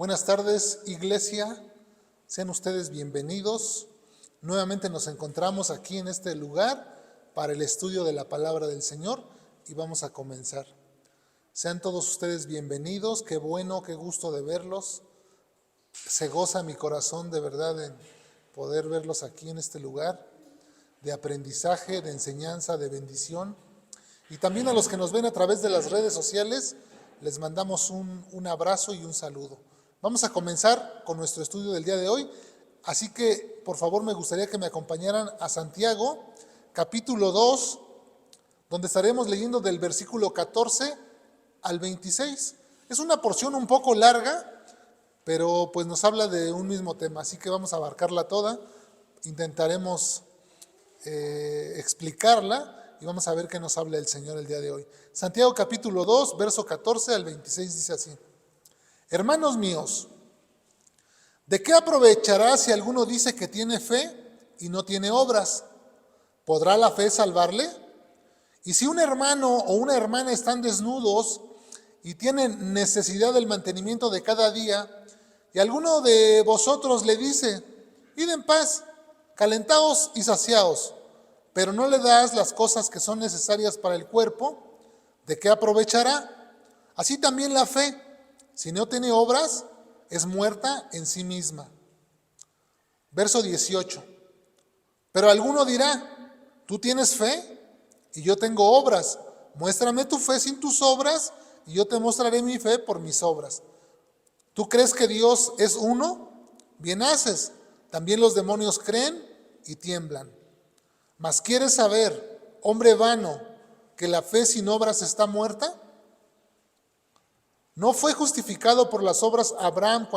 Buenas tardes, iglesia. Sean ustedes bienvenidos. Nuevamente nos encontramos aquí en este lugar para el estudio de la palabra del Señor y vamos a comenzar. Sean todos ustedes bienvenidos. Qué bueno, qué gusto de verlos. Se goza mi corazón de verdad en poder verlos aquí en este lugar de aprendizaje, de enseñanza, de bendición. Y también a los que nos ven a través de las redes sociales, les mandamos un abrazo y un saludo. Vamos a comenzar con nuestro estudio del día de hoy, así que por favor me gustaría que me acompañaran a Santiago, capítulo 2, donde estaremos leyendo del versículo 14 al 26. Es una porción un poco larga, pero pues nos habla de un mismo tema, así que vamos a abarcarla toda, intentaremos explicarla y vamos a ver qué nos habla el Señor el día de hoy. Santiago capítulo 2, verso 14 al 26 dice así: Hermanos míos, ¿de qué aprovechará si alguno dice que tiene fe y no tiene obras? ¿Podrá la fe salvarle? Y si un hermano o una hermana están desnudos y tienen necesidad del mantenimiento de cada día, y alguno de vosotros le dice: id en paz, calentaos y saciaos, pero no le das las cosas que son necesarias para el cuerpo, ¿de qué aprovechará? Así también la fe, si no tiene obras, es muerta en sí misma. Verso 18. Pero alguno dirá: tú tienes fe y yo tengo obras. Muéstrame tu fe sin tus obras y yo te mostraré mi fe por mis obras. ¿Tú crees que Dios es uno? Bien haces. También los demonios creen y tiemblan. Mas ¿quieres saber, hombre vano, que la fe sin obras está muerta? ¿No fue justificado por las obras Abraham,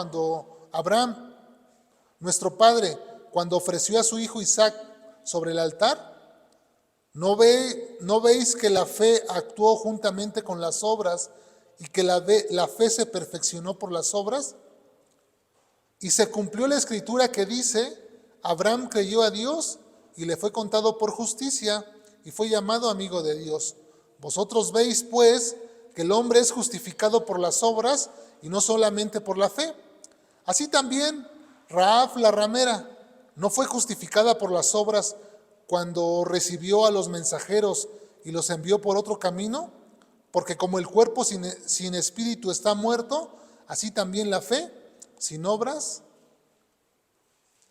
nuestro padre, cuando ofreció a su hijo Isaac sobre el altar? ¿No veis que la fe actuó juntamente con las obras y que la fe se perfeccionó por las obras? Y se cumplió la escritura que dice: Abraham creyó a Dios y le fue contado por justicia y fue llamado amigo de Dios. Vosotros veis pues que el hombre es justificado por las obras y no solamente por la fe. Así también Rahab la ramera no fue justificada por las obras cuando recibió a los mensajeros y los envió por otro camino, porque como el cuerpo sin espíritu está muerto, así también la fe sin obras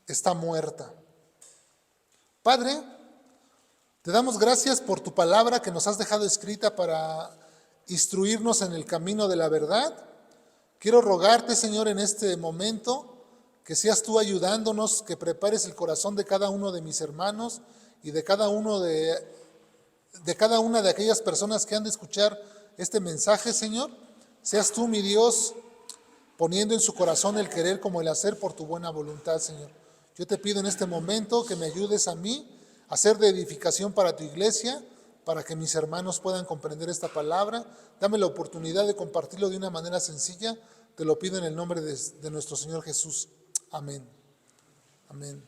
está muerta. Padre, te damos gracias por tu palabra que nos has dejado escrita para instruirnos en el camino de la verdad. Quiero rogarte, Señor, en este momento, que seas tú ayudándonos, que prepares el corazón de cada uno de mis hermanos y de cada una de aquellas personas que han de escuchar este mensaje, Señor. Seas tú, mi Dios, poniendo en su corazón el querer como el hacer por tu buena voluntad, Señor. Yo te pido en este momento que me ayudes a mí a ser de edificación para tu iglesia, para que mis hermanos puedan comprender esta palabra. Dame la oportunidad de compartirlo de una manera sencilla. Te lo pido en el nombre de nuestro Señor Jesús. Amén. Amén.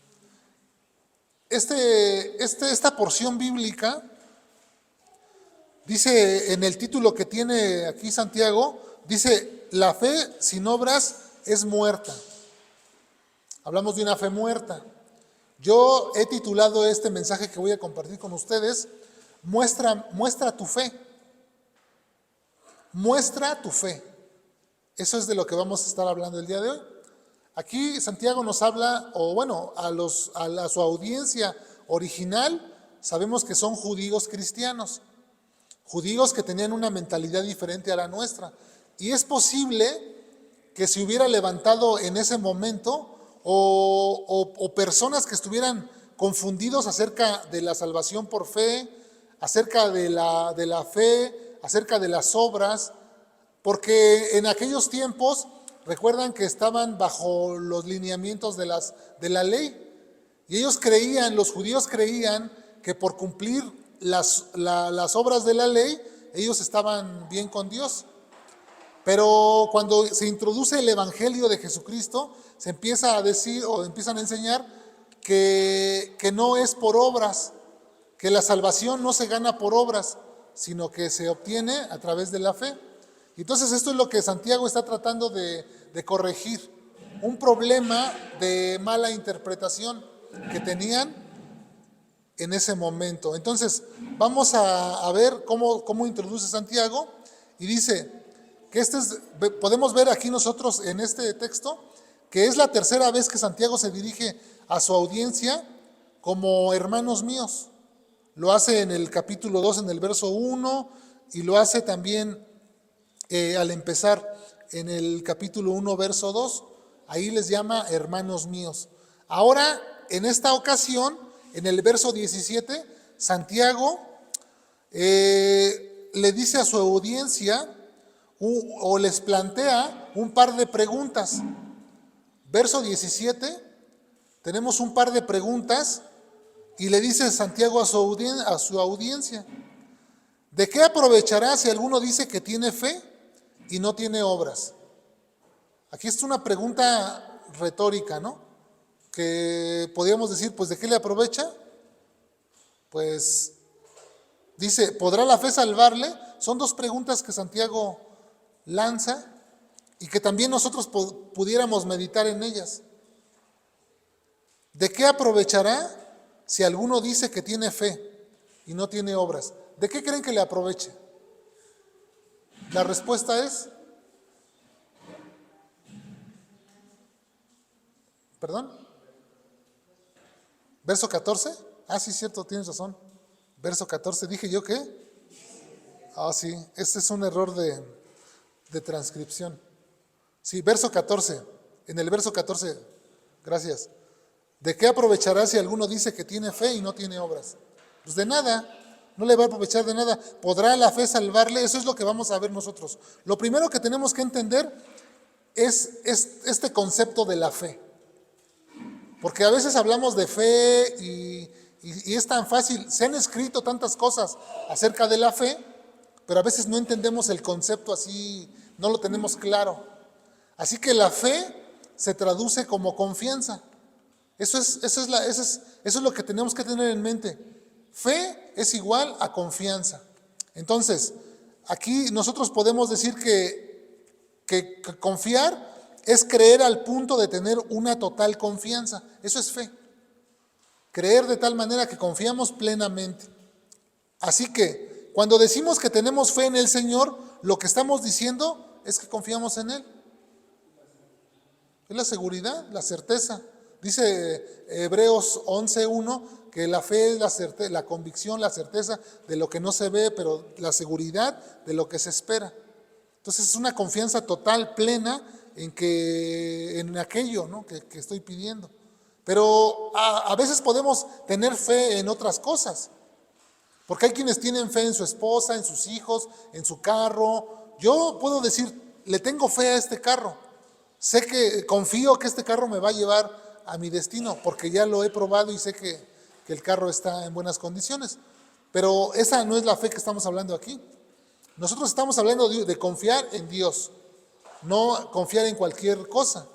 Esta porción bíblica dice en el título que tiene aquí Santiago, dice: la fe sin obras es muerta. Hablamos de una fe muerta. Yo he titulado este mensaje que voy a compartir con ustedes: muestra tu fe. Muestra tu fe. Eso es de lo que vamos a estar hablando el día de hoy. Aquí Santiago nos habla, a su audiencia original, sabemos que son judíos cristianos, judíos que tenían una mentalidad diferente a la nuestra. Y es posible que se hubiera levantado en ese momento o personas que estuvieran confundidos acerca de la salvación por fe, acerca de la fe, acerca de las obras, porque en aquellos tiempos recuerdan que estaban bajo los lineamientos de la ley, y los judíos creían que por cumplir las obras de la ley, ellos estaban bien con Dios. Pero cuando se introduce el evangelio de Jesucristo, se empieza a decir o empiezan a enseñar que no es por obras, que la salvación no se gana por obras, sino que se obtiene a través de la fe. Entonces esto es lo que Santiago está tratando de de corregir un problema de mala interpretación que tenían en ese momento. Entonces, vamos a ver cómo introduce Santiago, y dice que podemos ver aquí nosotros en este texto que es la tercera vez que Santiago se dirige a su audiencia como hermanos míos. Lo hace en el capítulo 2, en el verso 1, y lo hace también al empezar en el capítulo 1, verso 2. Ahí les llama hermanos míos. Ahora, en esta ocasión, en el verso 17, Santiago le dice a su audiencia o les plantea un par de preguntas. Verso 17, tenemos un par de preguntas y le dice Santiago a su audiencia: ¿de qué aprovechará si alguno dice que tiene fe y no tiene obras? Aquí es una pregunta retórica, ¿no? Que podríamos decir, pues, ¿de qué le aprovecha? Pues dice, ¿podrá la fe salvarle? Son dos preguntas que Santiago lanza y que también nosotros pudiéramos meditar en ellas. ¿De qué aprovechará si alguno dice que tiene fe y no tiene obras? ¿De qué creen que le aproveche? La respuesta es, ¿perdón? Verso 14. Ah, sí, cierto, tienes razón. Verso 14, ¿dije yo qué? Ah, sí, este es un error de transcripción. Sí, verso 14. En el verso 14, gracias. ¿De qué aprovechará si alguno dice que tiene fe y no tiene obras? Pues de nada, no le va a aprovechar de nada. ¿Podrá la fe salvarle? Eso es lo que vamos a ver nosotros. Lo primero que tenemos que entender es este concepto de la fe. Porque a veces hablamos de fe y es tan fácil. Se han escrito tantas cosas acerca de la fe, pero a veces no entendemos el concepto así, no lo tenemos claro. Así que la fe se traduce como confianza. Eso es lo que tenemos que tener en mente. Fe es igual a confianza. Entonces, aquí nosotros podemos decir que confiar es creer al punto de tener una total confianza. Eso es fe. Creer de tal manera que confiamos plenamente. Así que cuando decimos que tenemos fe en el Señor, lo que estamos diciendo es que confiamos en Él. Es la seguridad, la certeza. Dice Hebreos 11:1 que la fe es la convicción, la certeza de lo que no se ve, pero la seguridad de lo que se espera. Entonces es una confianza total, plena en aquello, ¿no? que estoy pidiendo. Pero a veces podemos tener fe en otras cosas. Porque hay quienes tienen fe en su esposa, en sus hijos, en su carro. Yo puedo decir, le tengo fe a este carro. Confío que este carro me va a llevar a mi destino, porque ya lo he probado y sé que el carro está en buenas condiciones. Pero esa no es la fe que estamos hablando aquí. Nosotros estamos hablando de confiar en Dios, no confiar en cualquier cosa.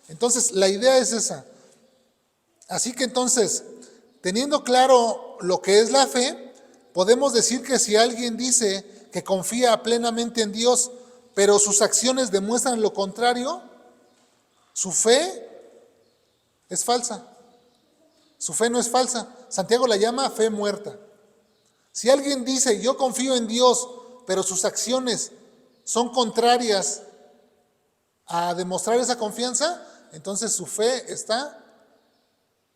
Entonces, la idea es esa. Así que entonces, teniendo claro lo que es la fe, podemos decir que si alguien dice que confía plenamente en Dios, pero sus acciones demuestran lo contrario, su fe es falsa. Su fe no es falsa. Santiago la llama fe muerta. Si alguien dice, yo confío en Dios, pero sus acciones son contrarias a demostrar esa confianza, entonces su fe está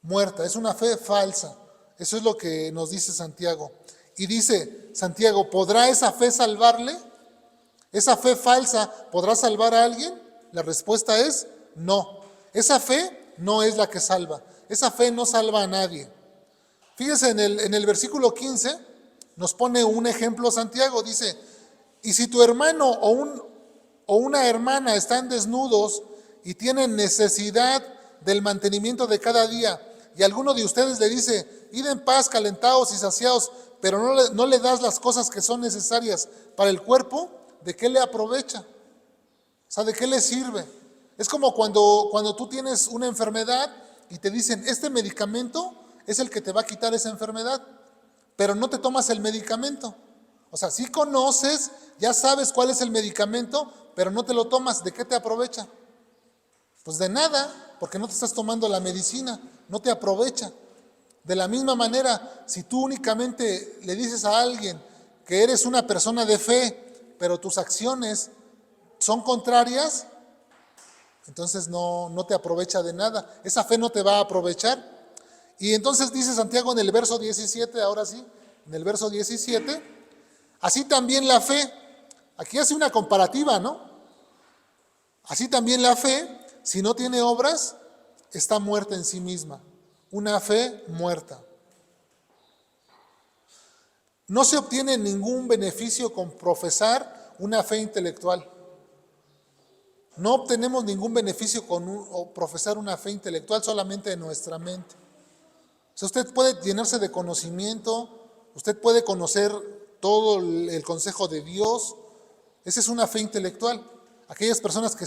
muerta, es una fe falsa. Eso es lo que nos dice Santiago. Y dice Santiago, ¿podrá esa fe salvarle? ¿Esa fe falsa podrá salvar a alguien? La respuesta es no. Esa fe no es la que salva. Esa fe no salva a nadie. Fíjese en el versículo 15, nos pone un ejemplo Santiago. Dice, y si tu hermano o una hermana están desnudos y tienen necesidad del mantenimiento de cada día, y alguno de ustedes le dice, id en paz, calentados y saciados, pero no le das las cosas que son necesarias para el cuerpo, ¿de qué le aprovecha? O sea, ¿de qué le sirve? Es como cuando tú tienes una enfermedad y te dicen, este medicamento es el que te va a quitar esa enfermedad, pero no te tomas el medicamento. O sea, sí conoces, ya sabes cuál es el medicamento, pero no te lo tomas, ¿de qué te aprovecha? Pues de nada, porque no te estás tomando la medicina, no te aprovecha. De la misma manera, si tú únicamente le dices a alguien que eres una persona de fe, pero tus acciones son contrarias, entonces no te aprovecha de nada. Esa fe no te va a aprovechar. Y entonces dice Santiago en el verso 17, ahora sí, en el verso 17, así también la fe, aquí hace una comparativa, ¿no? Así también la fe, si no tiene obras, está muerta en sí misma. Una fe muerta. No se obtiene ningún beneficio con profesar una fe intelectual. No obtenemos ningún beneficio con profesar una fe intelectual solamente en nuestra mente. O sea, usted puede llenarse de conocimiento, usted puede conocer todo el consejo de Dios. Esa es una fe intelectual. Aquellas personas que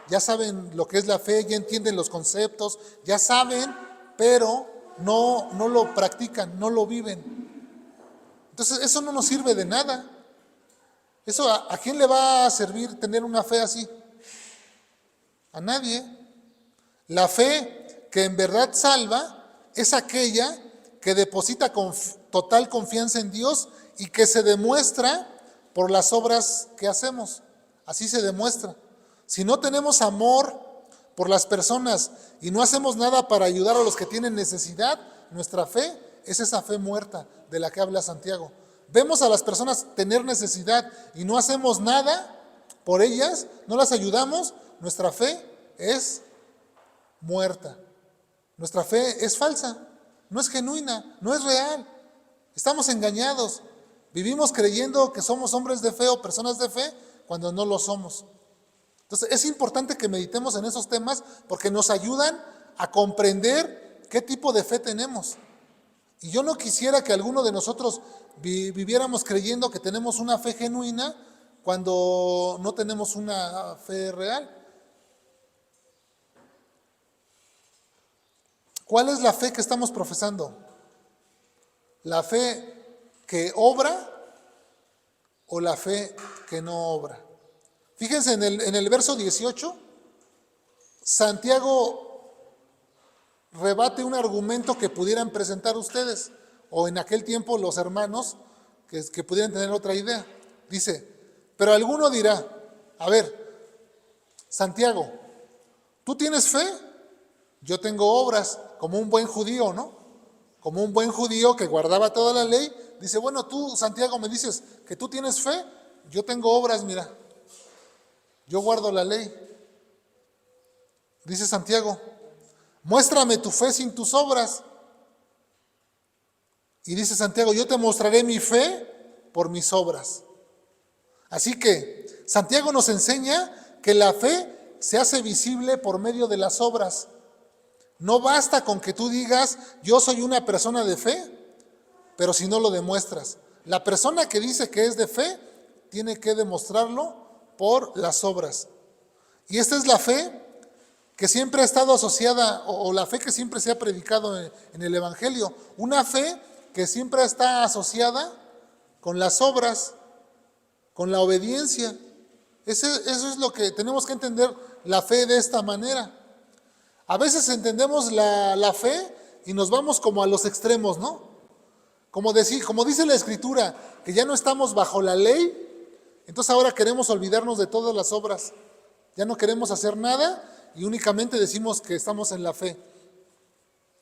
ya saben lo que es la fe, ya entienden los conceptos, ya saben, pero no lo practican, no lo viven. Entonces, eso no nos sirve de nada. Eso, ¿a quién le va a servir tener una fe así? A nadie. La fe que en verdad salva es aquella que deposita con total confianza en Dios y que se demuestra por las obras que hacemos. Así se demuestra. Si no tenemos amor por las personas y no hacemos nada para ayudar a los que tienen necesidad, nuestra fe es esa fe muerta de la que habla Santiago. Vemos a las personas tener necesidad y no hacemos nada por ellas, no las ayudamos, nuestra fe es muerta. Nuestra fe es falsa, no es genuina, no es real. Estamos engañados. Vivimos creyendo que somos hombres de fe o personas de fe cuando no lo somos. Entonces es importante que meditemos en esos temas porque nos ayudan a comprender qué tipo de fe tenemos. Y yo no quisiera que alguno de nosotros viviéramos creyendo que tenemos una fe genuina cuando no tenemos una fe real. ¿Cuál es la fe que estamos profesando? ¿La fe que obra o la fe que no obra? Fíjense en el verso 18, Santiago rebate un argumento que pudieran presentar ustedes, o en aquel tiempo los hermanos que pudieran tener otra idea. Dice, pero alguno dirá, a ver, Santiago, ¿tú tienes fe? Yo tengo obras, como un buen judío, ¿no? Como un buen judío que guardaba toda la ley. Dice, bueno, tú, Santiago, me dices que tú tienes fe, yo tengo obras, mira. Yo guardo la ley. Dice Santiago, muéstrame tu fe sin tus obras. Y dice Santiago, yo te mostraré mi fe por mis obras. Así que Santiago nos enseña que la fe se hace visible por medio de las obras. No basta con que tú digas, yo soy una persona de fe, pero si no lo demuestras. La persona que dice que es de fe, tiene que demostrarlo por las obras. Y esta es la fe que siempre ha estado asociada, o la fe que siempre se ha predicado en el Evangelio. Una fe que siempre está asociada con las obras, con la obediencia. Eso es lo que tenemos que entender, la fe de esta manera. A veces entendemos la fe y nos vamos como a los extremos, ¿no? Como dice la Escritura, que ya no estamos bajo la ley, entonces ahora queremos olvidarnos de todas las obras. Ya no queremos hacer nada y únicamente decimos que estamos en la fe.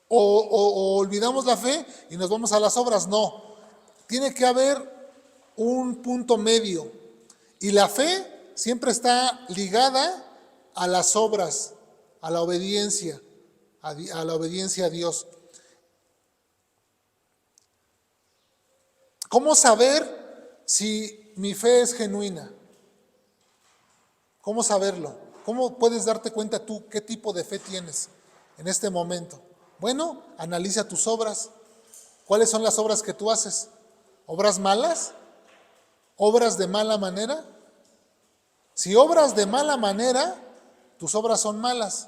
O olvidamos la fe y nos vamos a las obras. No, tiene que haber un punto medio. Y la fe siempre está ligada a las obras, a la obediencia a Dios. ¿Cómo saber si mi fe es genuina? ¿Cómo saberlo? ¿Cómo puedes darte cuenta tú qué tipo de fe tienes en este momento? Bueno, analiza tus obras. ¿Cuáles son las obras que tú haces? ¿Obras malas? ¿Obras de mala manera? Si obras de mala manera, tus obras son malas.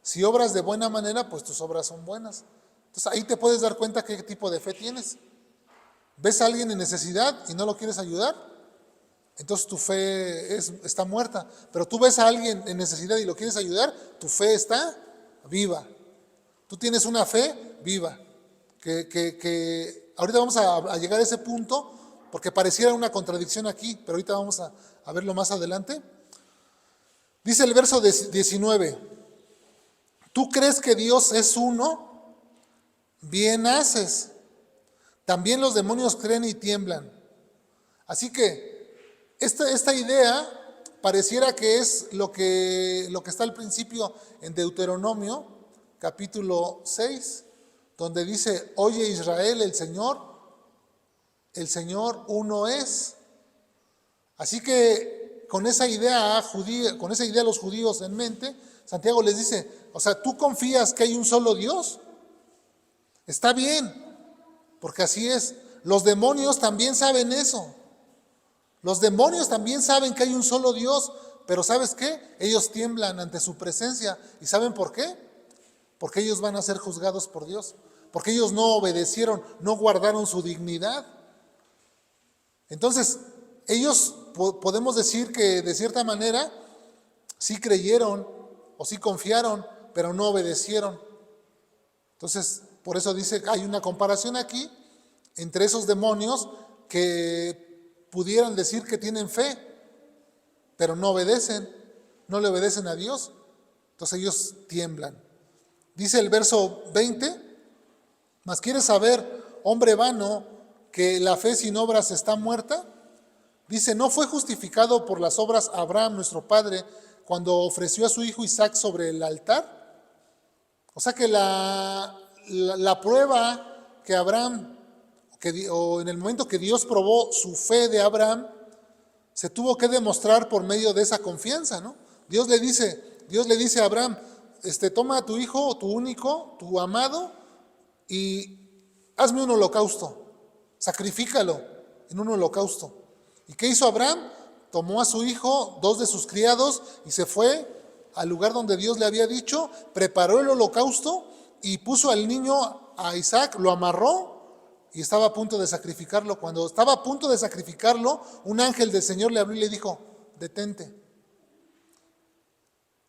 Si obras de buena manera, pues tus obras son buenas. Entonces ahí te puedes dar cuenta qué tipo de fe tienes. ¿Ves a alguien en necesidad y no lo quieres ayudar? entonces tu fe está muerta. Pero tú ves a alguien en necesidad y lo quieres ayudar, tu fe está viva. Tú tienes una fe viva. Que ahorita vamos a llegar a ese punto, porque pareciera una contradicción aquí, pero ahorita vamos a verlo más adelante. Dice el verso 19, ¿tú crees que Dios es uno? Bien haces. También los demonios creen y tiemblan. Así que esta idea pareciera que es lo que está al principio en Deuteronomio, capítulo 6, donde dice, oye Israel, el Señor uno es. Así que con esa idea los judíos en mente, Santiago les dice, o sea, ¿tú confías que hay un solo Dios? Está bien, porque así es. Los demonios también saben eso. Los demonios también saben que hay un solo Dios, pero ¿sabes qué? Ellos tiemblan ante su presencia. ¿Y saben por qué? Porque ellos van a ser juzgados por Dios. Porque ellos no obedecieron, no guardaron su dignidad. Entonces, ellos podemos decir que de cierta manera sí creyeron o sí confiaron, pero no obedecieron. Entonces, por eso dice que hay una comparación aquí entre esos demonios que pudieran decir que tienen fe, pero no obedecen, no le obedecen a Dios. Entonces ellos tiemblan. Dice el verso 20, ¿mas quieres saber, hombre vano, que la fe sin obras está muerta? Dice, ¿no fue justificado por las obras Abraham, nuestro padre, cuando ofreció a su hijo Isaac sobre el altar? O sea que la prueba que Abraham, o en el momento que Dios probó su fe de Abraham, se tuvo que demostrar por medio de esa confianza, ¿no? Dios le dice a Abraham, toma a tu hijo, tu único, tu amado, y hazme un holocausto, sacrifícalo en un holocausto. ¿Y qué hizo Abraham? Tomó a su hijo, 2 de sus criados, y se fue al lugar donde Dios le había dicho, preparó el holocausto y puso al niño, a Isaac, lo amarró y estaba a punto de sacrificarlo. Cuando estaba a punto de sacrificarlo, un ángel del Señor le habló y le dijo, detente.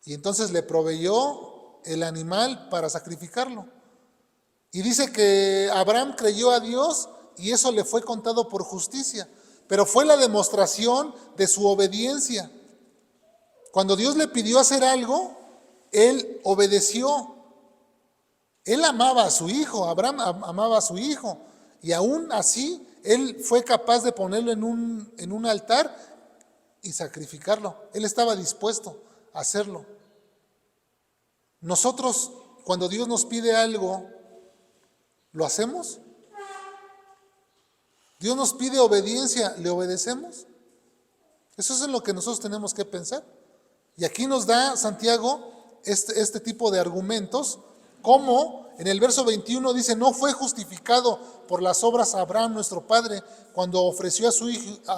Y entonces le proveyó el animal para sacrificarlo. Y dice que Abraham creyó a Dios y eso le fue contado por justicia. Pero fue la demostración de su obediencia. Cuando Dios le pidió hacer algo, él obedeció. Él amaba a su hijo, Abraham amaba a su hijo. Y aún así, él fue capaz de ponerlo en un altar y sacrificarlo. Él estaba dispuesto a hacerlo. Nosotros, cuando Dios nos pide algo, ¿lo hacemos? Dios nos pide obediencia, ¿le obedecemos? Eso es en lo que nosotros tenemos que pensar. Y aquí nos da Santiago este tipo de argumentos, como en el verso 21 dice, no fue justificado por las obras Abraham nuestro padre cuando ofreció a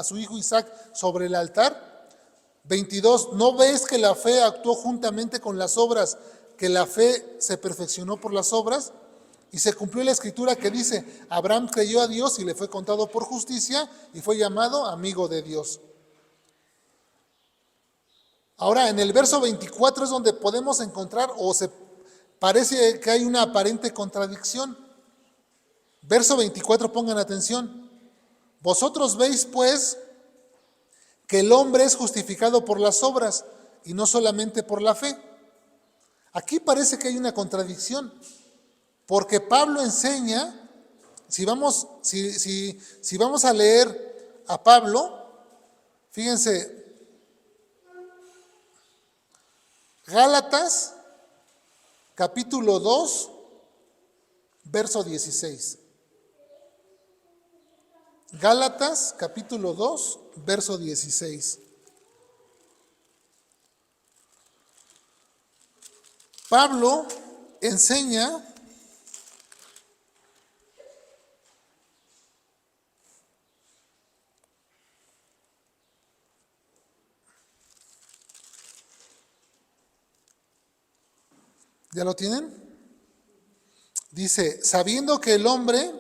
su hijo Isaac sobre el altar. 22, ¿no ves que la fe actuó juntamente con las obras, que la fe se perfeccionó por las obras? Y se cumplió la escritura que dice, Abraham creyó a Dios y le fue contado por justicia y fue llamado amigo de Dios. Ahora, en el verso 24 es donde podemos encontrar, o se parece que hay una aparente contradicción. Verso 24, pongan atención. Vosotros veis, pues, que el hombre es justificado por las obras y no solamente por la fe. Aquí parece que hay una contradicción, porque Pablo enseña, si vamos a leer a Pablo, fíjense, Gálatas, capítulo 2, verso 16. Gálatas, capítulo 2, verso 16. Pablo enseña ¿ya lo tienen? Dice, sabiendo que el hombre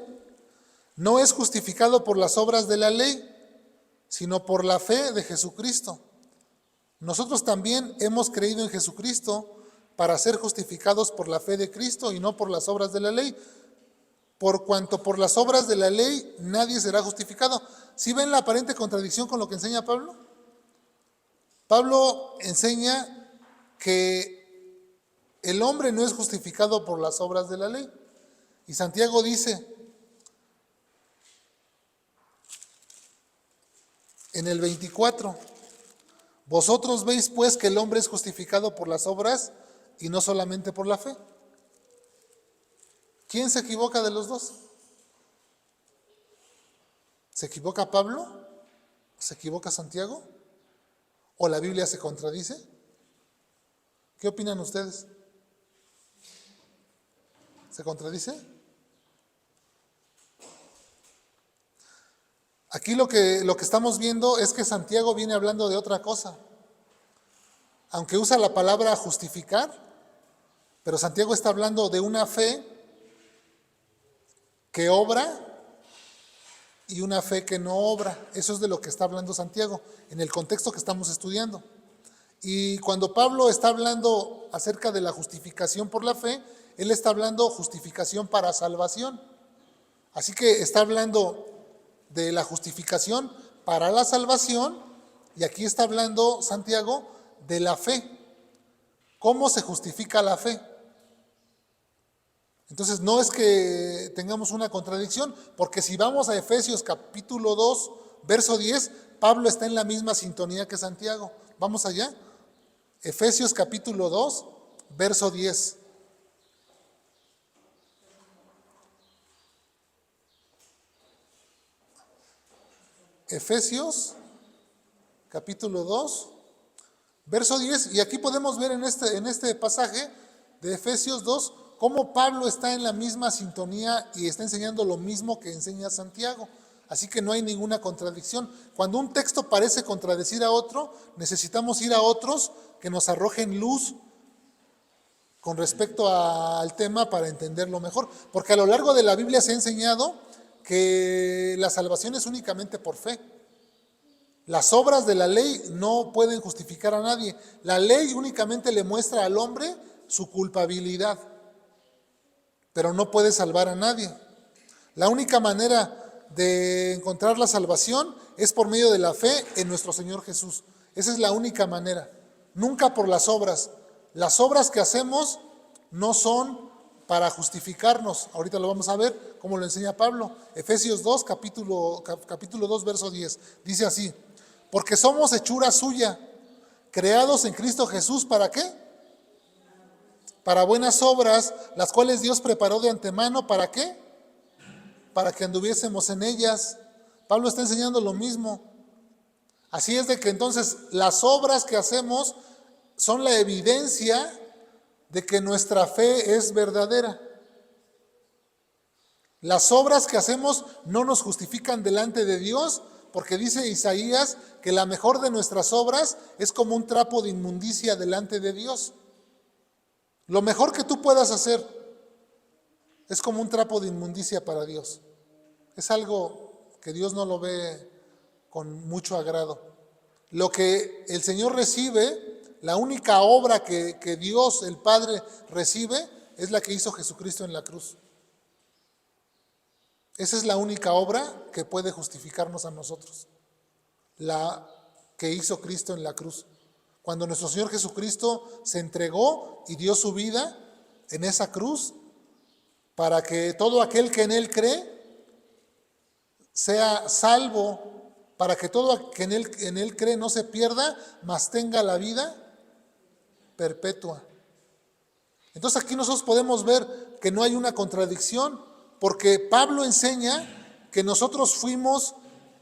no es justificado por las obras de la ley, sino por la fe de Jesucristo. Nosotros también hemos creído en Jesucristo para ser justificados por la fe de Cristo y no por las obras de la ley. Por cuanto por las obras de la ley nadie será justificado. ¿Sí ven la aparente contradicción con lo que enseña Pablo? Pablo enseña que el hombre no es justificado por las obras de la ley. Y Santiago dice en el 24, vosotros veis pues que el hombre es justificado por las obras y no solamente por la fe. ¿Quién se equivoca de los dos? ¿Se equivoca Pablo? ¿Se equivoca Santiago? ¿O la Biblia se contradice? ¿Qué opinan ustedes? ¿Se contradice? Aquí lo que estamos viendo es que Santiago viene hablando de otra cosa. Aunque usa la palabra justificar, pero Santiago está hablando de una fe que obra y una fe que no obra. Eso es de lo que está hablando Santiago en el contexto que estamos estudiando. Y cuando Pablo está hablando acerca de la justificación por la fe, él está hablando justificación para salvación. Así que está hablando de la justificación para la salvación, y aquí está hablando Santiago de la fe. ¿Cómo se justifica la fe? Entonces no es que tengamos una contradicción, porque si vamos a Efesios capítulo 2, verso 10, Pablo está en la misma sintonía que Santiago. ¿Vamos allá? Efesios capítulo 2, verso 10. Efesios capítulo 2, verso 10, y aquí podemos ver en este pasaje de Efesios 2 cómo Pablo está en la misma sintonía y está enseñando lo mismo que enseña Santiago. Así que no hay ninguna contradicción. Cuando un texto parece contradecir a otro, necesitamos ir a otros que nos arrojen luz con respecto al tema para entenderlo mejor. Porque a lo largo de la Biblia se ha enseñado que la salvación es únicamente por fe. Las obras de la ley no pueden justificar a nadie. La ley únicamente le muestra al hombre su culpabilidad, pero no puede salvar a nadie. La única manera de encontrar la salvación es por medio de la fe en nuestro Señor Jesús. Esa es la única manera, nunca por las obras. Las obras que hacemos no son para justificarnos. Ahorita lo vamos a ver, como lo enseña Pablo. Efesios 2, capítulo 2, verso 10. Dice así: porque somos hechura suya, creados en Cristo Jesús, ¿para qué? Para buenas obras, las cuales Dios preparó de antemano, ¿para qué? Para que anduviésemos en ellas. Pablo está enseñando lo mismo. Así es de que entonces las obras que hacemos son la evidencia de que nuestra fe es verdadera. Las obras que hacemos no nos justifican delante de Dios, porque dice Isaías que la mejor de nuestras obras es como un trapo de inmundicia delante de Dios. Lo mejor que tú puedas hacer es como un trapo de inmundicia para Dios. Es algo que Dios no lo ve con mucho agrado. Lo que el Señor recibe, la única obra que Dios, el Padre, recibe, es la que hizo Jesucristo en la cruz. Esa es la única obra que puede justificarnos a nosotros, la que hizo Cristo en la cruz. Cuando nuestro Señor Jesucristo se entregó y dio su vida en esa cruz para que todo aquel que en Él cree sea salvo, para que todo aquel que en Él cree no se pierda, mas tenga la vida perpetua. Entonces aquí nosotros podemos ver que no hay una contradicción, porque Pablo enseña que nosotros fuimos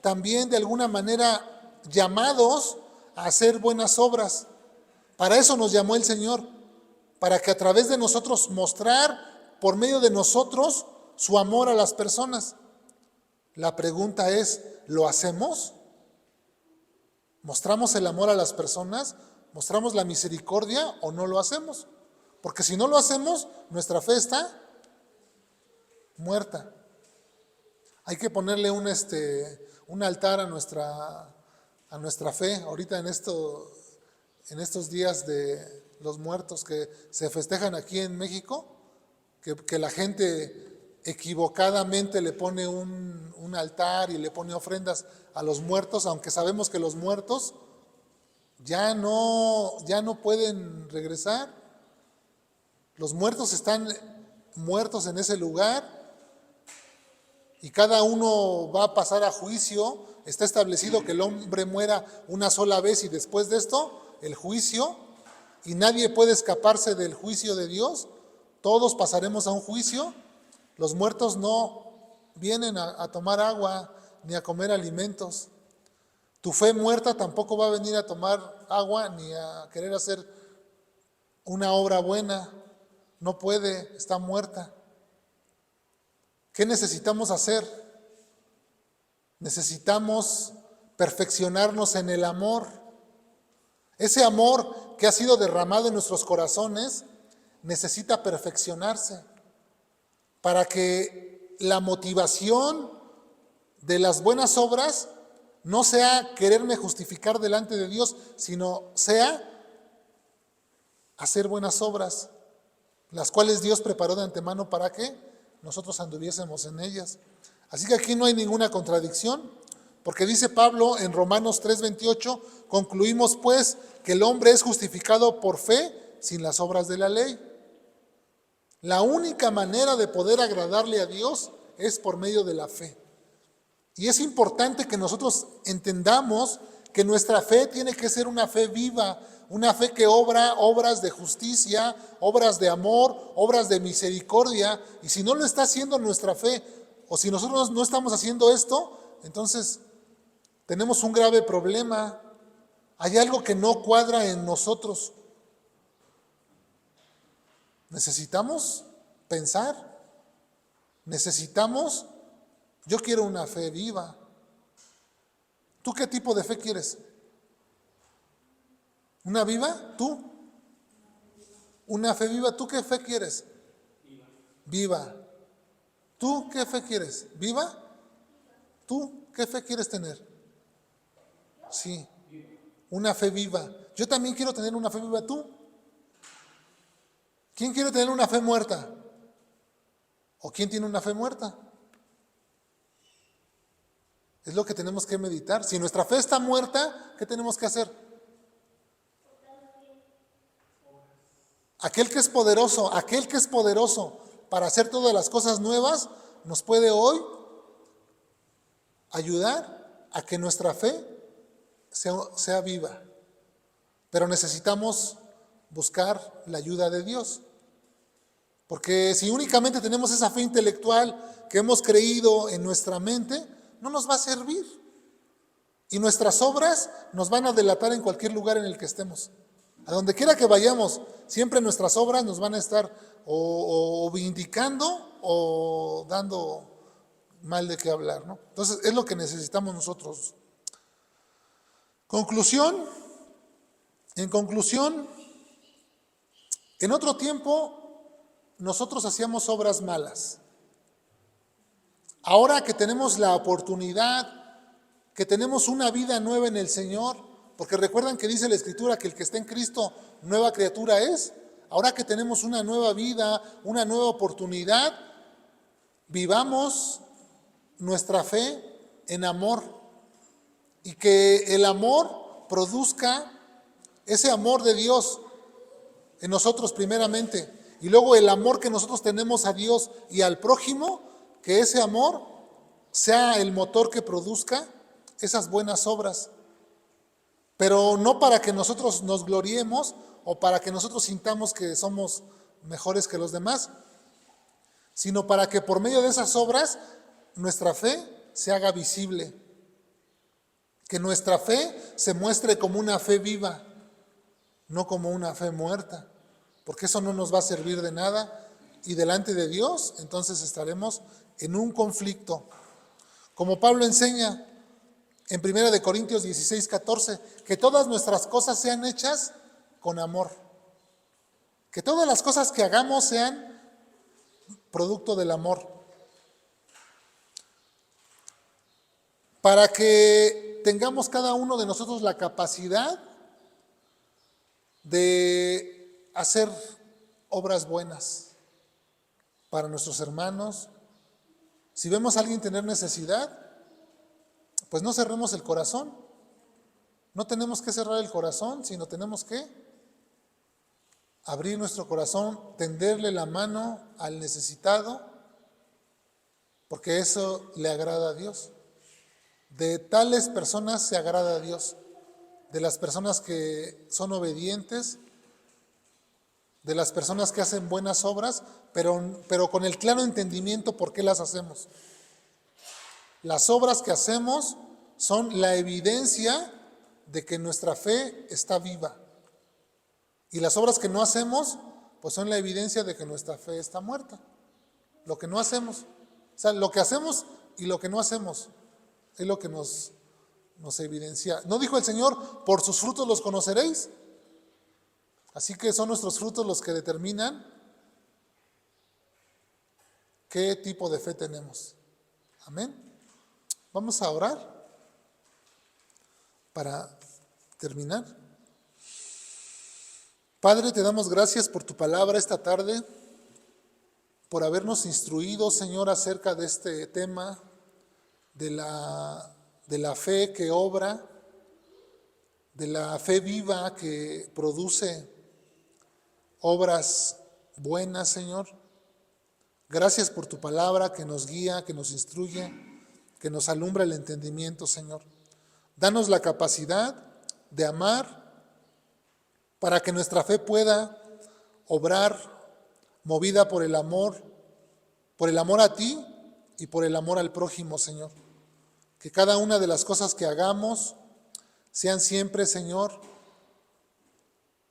también de alguna manera llamados a hacer buenas obras. Para eso nos llamó el Señor, para que a través de nosotros mostrar por medio de nosotros su amor a las personas. La pregunta es, ¿lo hacemos? ¿Mostramos el amor a las personas? ¿Mostramos la misericordia o no lo hacemos? Porque si no lo hacemos, nuestra fe está muerta. Hay que ponerle un altar a nuestra a nuestra fe ahorita en estos días de los muertos que se festejan aquí en México, que la gente equivocadamente le pone un altar y le pone ofrendas a los muertos, aunque sabemos que los muertos ya no pueden regresar. Los muertos están muertos en ese lugar y cada uno va a pasar a juicio. Está establecido que el hombre muera una sola vez y después de esto, el juicio, y nadie puede escaparse del juicio de Dios. Todos pasaremos a un juicio. Los muertos no vienen a tomar agua ni a comer alimentos. Tu fe muerta tampoco va a venir a tomar agua ni a querer hacer una obra buena. No puede, está muerta. ¿Qué necesitamos hacer? Necesitamos perfeccionarnos en el amor. Ese amor que ha sido derramado en nuestros corazones necesita perfeccionarse para que la motivación de las buenas obras no sea quererme justificar delante de Dios, sino sea hacer buenas obras, las cuales Dios preparó de antemano para que nosotros anduviésemos en ellas. Así que aquí no hay ninguna contradicción, porque dice Pablo en Romanos 3:28, concluimos pues que el hombre es justificado por fe sin las obras de la ley. La única manera de poder agradarle a Dios es por medio de la fe. Y es importante que nosotros entendamos que nuestra fe tiene que ser una fe viva, una fe que obra obras de justicia, obras de amor, obras de misericordia. Y si no lo está haciendo nuestra fe, o si nosotros no estamos haciendo esto, entonces tenemos un grave problema. Hay algo que no cuadra en nosotros. Necesitamos pensar, yo quiero una fe viva. ¿Tú qué tipo de fe quieres? ¿Una viva? ¿Tú? ¿Una fe viva? ¿Tú qué fe quieres? Viva. ¿Tú qué fe quieres? ¿Viva? ¿Tú qué fe quieres tener? Sí, una fe viva. Yo también quiero tener una fe viva. ¿Tú? ¿Quién quiere tener una fe muerta? ¿O quién tiene una fe muerta? Es lo que tenemos que meditar. Si nuestra fe está muerta, ¿qué tenemos que hacer? Aquel que es poderoso para hacer todas las cosas nuevas, nos puede hoy ayudar a que nuestra fe sea viva. Pero necesitamos buscar la ayuda de Dios. Porque si únicamente tenemos esa fe intelectual que hemos creído en nuestra mente, no nos va a servir. Y nuestras obras nos van a delatar en cualquier lugar en el que estemos. A donde quiera que vayamos, siempre nuestras obras nos van a estar o vindicando o dando mal de qué hablar, ¿no? Entonces es lo que necesitamos nosotros. En conclusión, en otro tiempo nosotros hacíamos obras malas. Ahora que tenemos la oportunidad, que tenemos una vida nueva en el Señor, porque recuerdan que dice la Escritura que el que está en Cristo, nueva criatura es. Ahora que tenemos una nueva vida, una nueva oportunidad, vivamos nuestra fe en amor y que el amor produzca ese amor de Dios en nosotros primeramente y luego el amor que nosotros tenemos a Dios y al prójimo, que ese amor sea el motor que produzca esas buenas obras, pero no para que nosotros nos gloriemos o para que nosotros sintamos que somos mejores que los demás, sino para que por medio de esas obras nuestra fe se haga visible, que nuestra fe se muestre como una fe viva, no como una fe muerta, porque eso no nos va a servir de nada y delante de Dios entonces estaremos en un conflicto. Como Pablo enseña en 1 Corintios 16:14, que todas nuestras cosas sean hechas con amor, que todas las cosas que hagamos sean producto del amor, para que tengamos cada uno de nosotros la capacidad de hacer obras buenas para nuestros hermanos. Si vemos a alguien tener necesidad, pues no cerremos el corazón. No tenemos que cerrar el corazón, sino tenemos que abrir nuestro corazón, tenderle la mano al necesitado, porque eso le agrada a Dios. De tales personas se agrada a Dios, de las personas que son obedientes, de las personas que hacen buenas obras, pero con el claro entendimiento por qué las hacemos. Las obras que hacemos son la evidencia de que nuestra fe está viva. Y las obras que no hacemos, pues son la evidencia de que nuestra fe está muerta. Lo que no hacemos. O sea, lo que hacemos y lo que no hacemos es lo que nos evidencia. ¿No dijo el Señor, por sus frutos los conoceréis? Así que son nuestros frutos los que determinan qué tipo de fe tenemos. Amén. Vamos a orar para terminar. Padre, te damos gracias por tu palabra esta tarde, por habernos instruido, Señor, acerca de este tema de la fe que obra, de la fe viva que produce obras buenas, Señor. Gracias por tu palabra que nos guía, que nos instruye, que nos alumbra el entendimiento, Señor. Danos la capacidad de amar para que nuestra fe pueda obrar movida por el amor a ti y por el amor al prójimo, Señor. Que cada una de las cosas que hagamos sean siempre, Señor,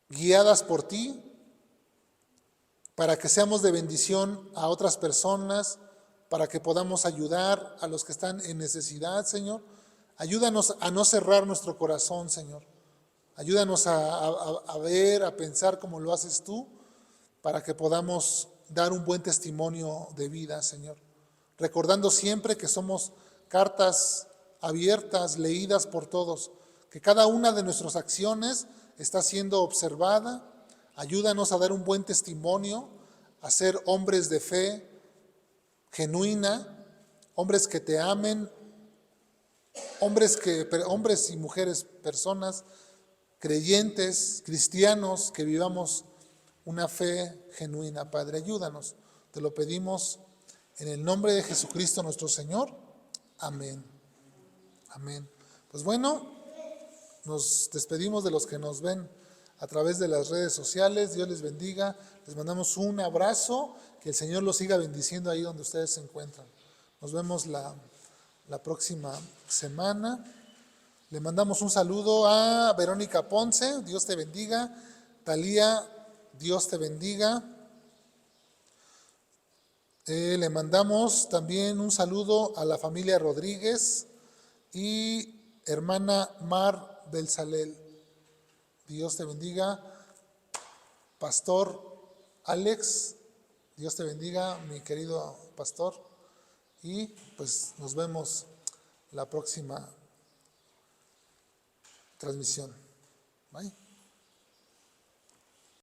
guiadas por ti, para que seamos de bendición a otras personas, para que podamos ayudar a los que están en necesidad, Señor. Ayúdanos a no cerrar nuestro corazón, Señor. Ayúdanos a ver, a pensar como lo haces tú, para que podamos dar un buen testimonio de vida, Señor. Recordando siempre que somos cartas abiertas, leídas por todos, que cada una de nuestras acciones está siendo observada. Ayúdanos a dar un buen testimonio, a ser hombres de fe genuina, hombres que te amen, hombres y mujeres, personas creyentes, cristianos, que vivamos una fe genuina. Padre, ayúdanos. Te lo pedimos en el nombre de Jesucristo nuestro Señor. Amén. Amén. Pues bueno, nos despedimos de los que nos ven a través de las redes sociales. Dios les bendiga. Les mandamos un abrazo. Que el Señor los siga bendiciendo ahí donde ustedes se encuentran. Nos vemos la próxima semana. Le mandamos un saludo a Verónica Ponce. Dios te bendiga. Talía, Dios te bendiga. Le mandamos también un saludo a la familia Rodríguez y hermana Mar del Salel. Dios te bendiga. Pastor Alex, Dios te bendiga, mi querido pastor. Y pues nos vemos la próxima transmisión. Bye.